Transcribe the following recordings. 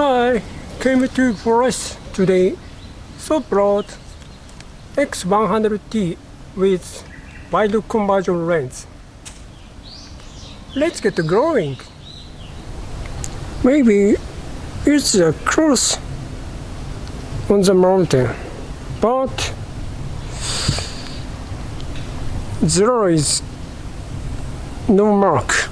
Hi, came to forest today, so brought X100T with wide conversion lens. Let's get going. Maybe it's a cross on the mountain, but there is no mark.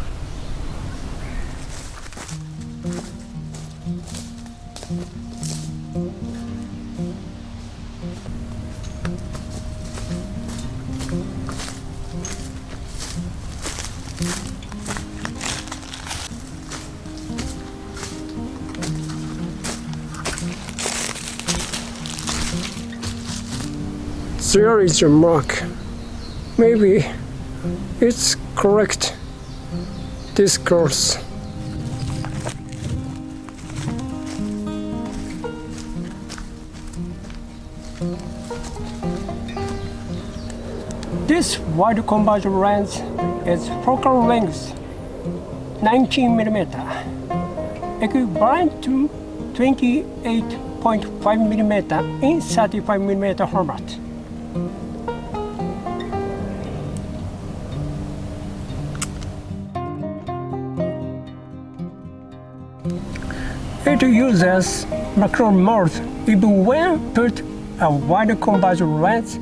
There is a mark. Maybe it's correct. This course. This wide conversion lens is focal length 19mm, equivalent to 28.5mm in 35mm format. It uses macro mode even when put a wide conversion lens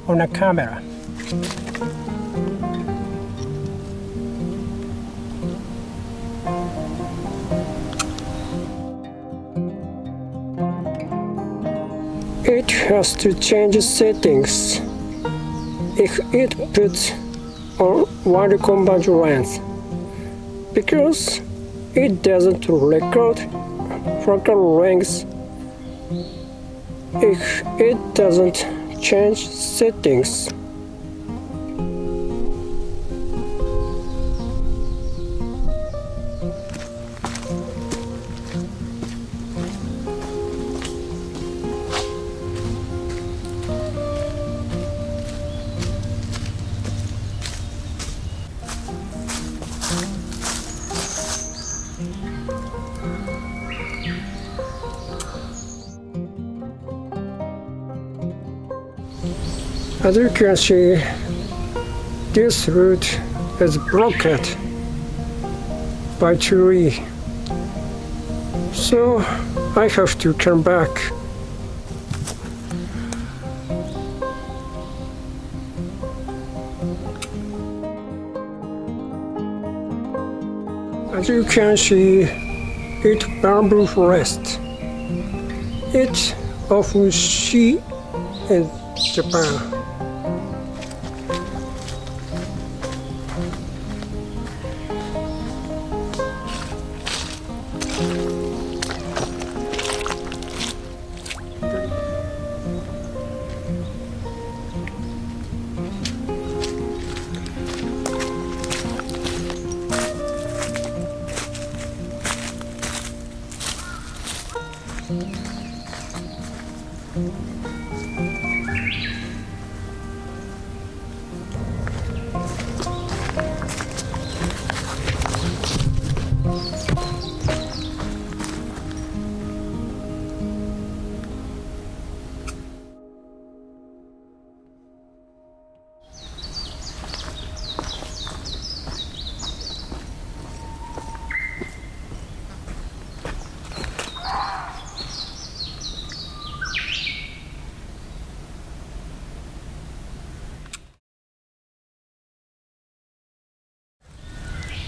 on a camera. It has to change settings if it puts on wide conversion lens, because it doesn't record focal length if it doesn't change settings. As you can see, this route is blocked by tree, so I have to turn back. As you can see, it's bamboo forest. It's often seen in Japan.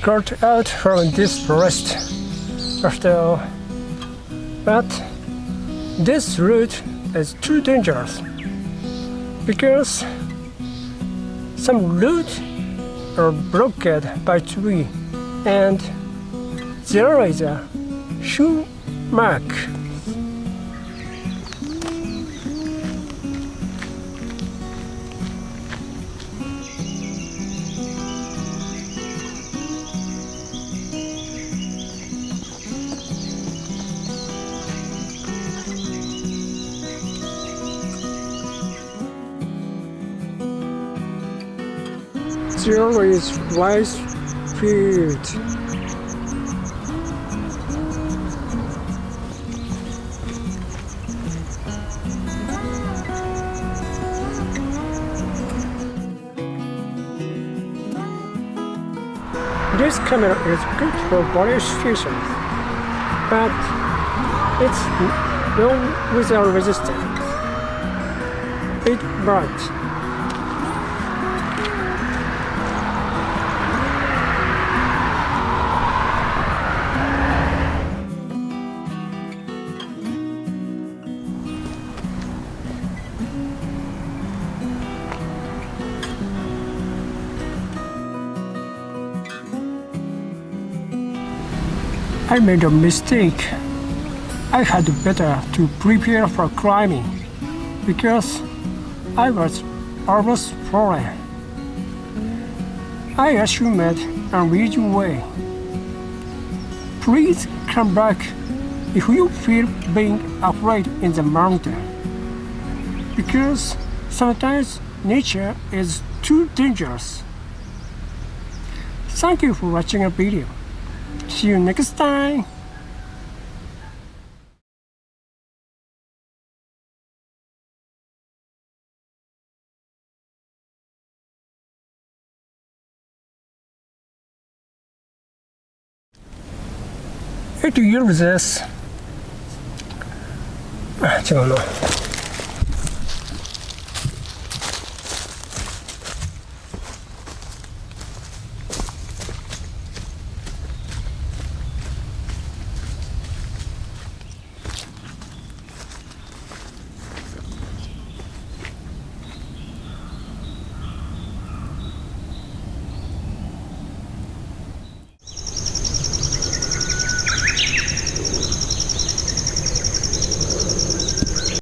Got out from this forest after all, but this route is too dangerous because some routes are blocked by tree and there is a shoe mark. There is rice field. This camera is good for various situations, but it's non-weather resistant. It's bright. I made a mistake. I had better to prepare for climbing because I was almost falling. I assumed an easy way. Please come back if you feel being afraid in the mountain, because sometimes nature is too dangerous. Thank you for watching a video. See you next time. To use this. 違うな。